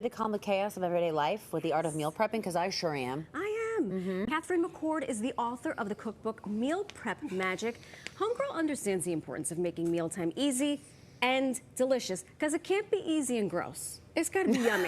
To calm the chaos of everyday life with the art of meal prepping? Because I sure am. I am. Catherine McCord is the author of the cookbook Meal Prep Magic. Homegirl understands the importance of making mealtime easy and delicious because it can't be easy and gross. It's got to be yummy.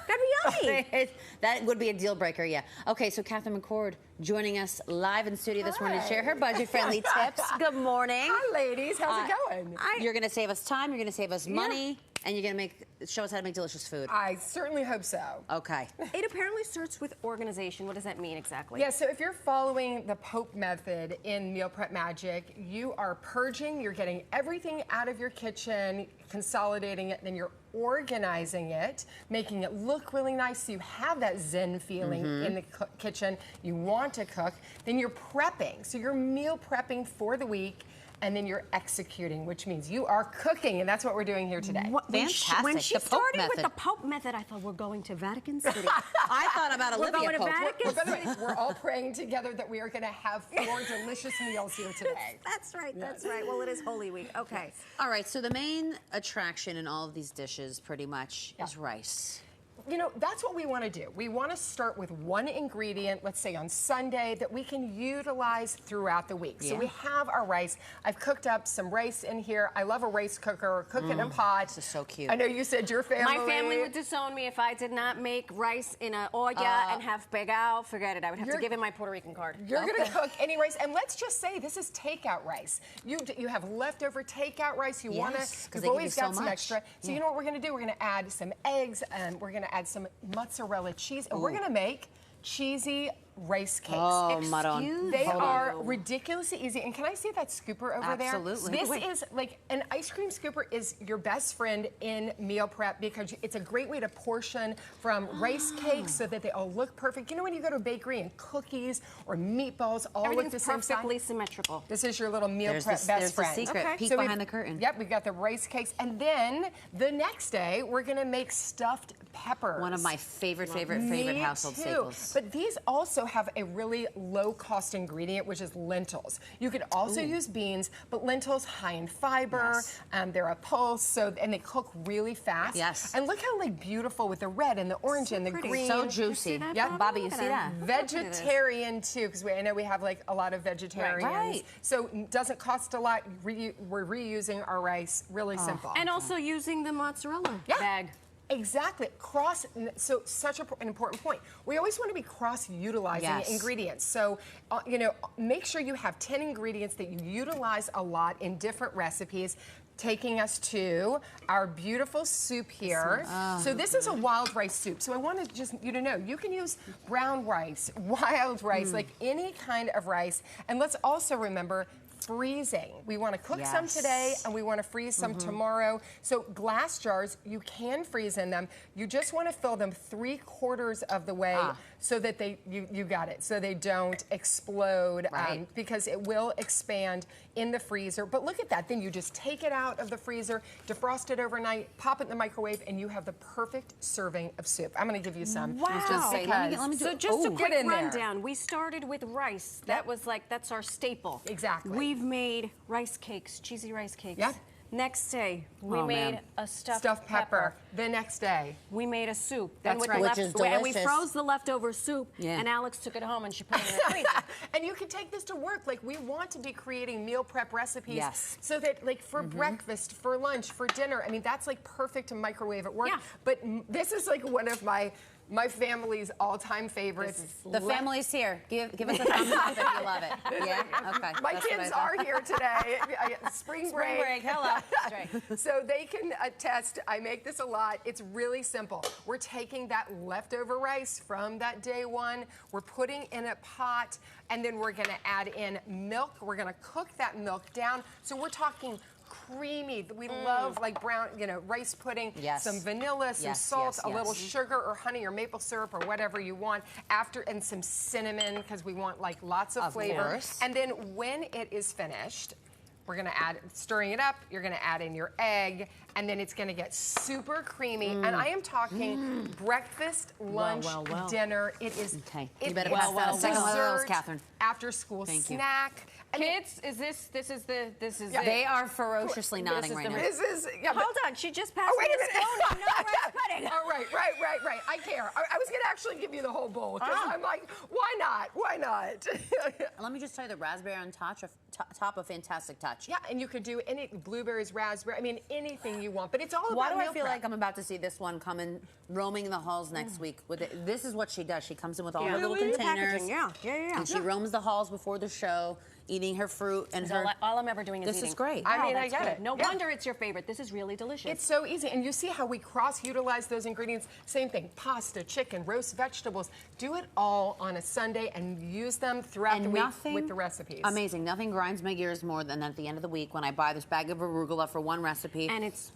Gotta be yummy. That would be a deal breaker, yeah. Okay, so Catherine McCord joining us live in studio this morning to share her budget-friendly tips. Good morning. Hi, ladies. How's it going? You're going to save us time, you're going to save us money, and you're going to show us how to make delicious food. I certainly hope so. Okay. It apparently starts with organization. What does that mean exactly? Yeah, so if you're following the Pope method in Meal Prep Magic, you are purging, you're getting everything out of your kitchen, consolidating it, then you're organizing it, making it look really nice so you have that zen feeling in the kitchen. You want to cook. Then you're prepping. So you're meal prepping for the week, and then you're executing, which means you are cooking, and that's what we're doing here today. Fantastic. When she The Pope started method. with the Pope method, I thought we're going to Vatican City. I thought about We're Olivia going to Pope. Vatican City. We're all praying together that we are going to have 4 delicious meals here today. That's right. That's right. Well, it is Holy Week. Okay. All right, so the main attraction in all of these dishes pretty much is rice. You know, that's what we want to do. We want to start with one ingredient, let's say on Sunday, that we can utilize throughout the week. So we have our rice. I've cooked up some rice in here. I love a rice cooker, cook it in a pot. This is so cute. I know you said your family. My family would disown me if I did not make rice in an olla and have pegao. Forget it. I would have to give him my Puerto Rican card. You're going to cook any rice. And let's just say this is takeout rice. You have leftover takeout rice. You want to, you've always got some extra. So you know what we're going to do? We're going to add some eggs, and we're going to add some mozzarella cheese, and we're going to make cheesy rice cakes. Oh, Maron. They are ridiculously easy. And can I see that scooper over there? Absolutely. This is like an ice cream scooper is your best friend in meal prep because it's a great way to portion from rice cakes so that they all look perfect. You know when you go to a bakery and cookies or meatballs all look the same size? Perfectly symmetrical. This is your little meal prep best there's friend. the secret. Okay. Peek So behind the curtain. Yep, we've got the rice cakes. And then the next day, we're going to make stuffed peppers. One of my favorite Me household too. staples. But these also have a really low-cost ingredient, which is lentils. You could also use beans, but lentils high in fiber. They're a pulse, and they cook really fast. Yes. And look how beautiful with the red and the orange and the green. So juicy. Yep. Bobby, you see that? Vegetarian too, because I know we have like a lot of vegetarians. Right. So it doesn't cost a lot. We're reusing our rice. Really simple. And also using the mozzarella bag. Exactly. Such an important point. We always want to be cross-utilizing ingredients. So, you know, make sure you have 10 ingredients that you utilize a lot in different recipes. Taking us to our beautiful soup here. So this is a wild rice soup. So I want to just you to know, you can use brown rice, wild rice, like any kind of rice. And let's also remember freezing. We want to cook some today and we want to freeze some tomorrow. So glass jars, you can freeze in them. You just want to fill them 3/4 of the way so that you got it, so they don't explode because it will expand in the freezer. But look at that, then you just take it out of the freezer, defrost it overnight, pop it in the microwave, and you have the perfect serving of soup. I'm going to give you some. Wow. Let me do So just a quick get in there. rundown. We started with rice. That was that's our staple. Exactly. We've made rice cakes, cheesy rice cakes. Yeah. Next day, we made a stuffed pepper. The next day, we made a soup. That's right. Which is And we delicious. froze the leftover soup, and Alex took it home and she put it in the freezer. And you can take this to work. Like, we want to be creating meal prep recipes so that, like, for breakfast, for lunch, for dinner, I mean, that's, like, perfect to microwave at work. Yeah. But this is, like, one of my family's all-time favorites. The family's here. Give us a thumbs up if you love it. Yeah? Okay. My kids are here today. Spring break. Spring break. Hello. That's right. So they can attest. I make this a lot. It's really simple. We're taking that leftover rice from that day one. We're putting in a pot, and then we're going to add in milk. We're going to cook that milk down. So we're talking creamy. We love like brown, you know, rice pudding, some vanilla, some salt, a little sugar or honey or maple syrup or whatever you want and some cinnamon because we want like lots of flavor. And then when it is finished, we're going to add, stirring it up, you're going to add in your egg, and then it's gonna get super creamy. And I am talking breakfast, lunch, dinner. It is. Okay. It You better is pass that second one of those, dessert, Catherine. After school Thank you. snack. Kids, this is it. They are ferociously nodding right now. This is. Yeah, but- Hold on, she just passed Oh, wait me a the minute. spoon and no rice pudding. Oh, right. I care. I was going to actually give you the whole bowl because I'm like, why not? Why not? Let me just tell you, the raspberry on top a fantastic touch. Yeah, and you could do any blueberries, raspberry. I mean, anything you want. But it's all about Why do I meal feel prep. like I'm about to see this one coming, roaming in the halls next week? With it? This is what she does. She comes in with all her little Really? containers. Yeah. And she roams the halls before the show, eating her fruit and her. All I'm ever doing is This eating. is great. I mean, I that's get good. it. No Yeah. wonder it's your favorite. This is really delicious. It's so easy. And you see how we cross-utilize those ingredients? Same thing, pasta, chicken, roast vegetables. Do it all on a Sunday and use them throughout the week with the recipes. Amazing. Nothing grinds my gears more than at the end of the week when I buy this bag of arugula for one recipe. and it's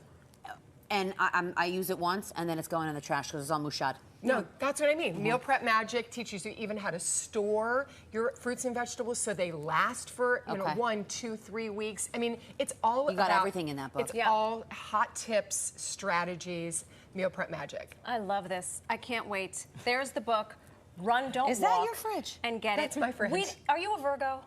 And I use it once, and then it's going in the trash because it's all mushad. No, that's what I mean. Meal Prep Magic teaches you even how to store your fruits and vegetables so they last for 1, 2, 3 weeks. I mean, it's all You got about everything in that book. It's all hot tips, strategies, Meal Prep Magic. I love this. I can't wait. There's the book. Run, don't walk. Is that your fridge? And get That's it. my fridge. Are you a Virgo?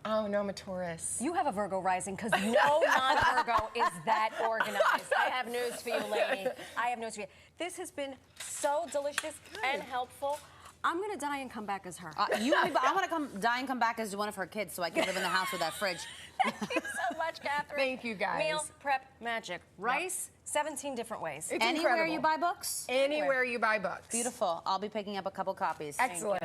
Oh no, I'm a Taurus. You have a Virgo rising because no non-Virgo is that organized. I have news for you, lady. I have news for you. This has been so delicious and helpful. I'm gonna die and come back as her. I want to die and come back as one of her kids so I can live in the house with that fridge. Thank you so much, Catherine. Thank you, guys. Meal Prep Magic. Rice, 17 different ways. It's Anywhere incredible. you buy books? Anywhere you buy books. Beautiful. I'll be picking up a couple copies. Excellent.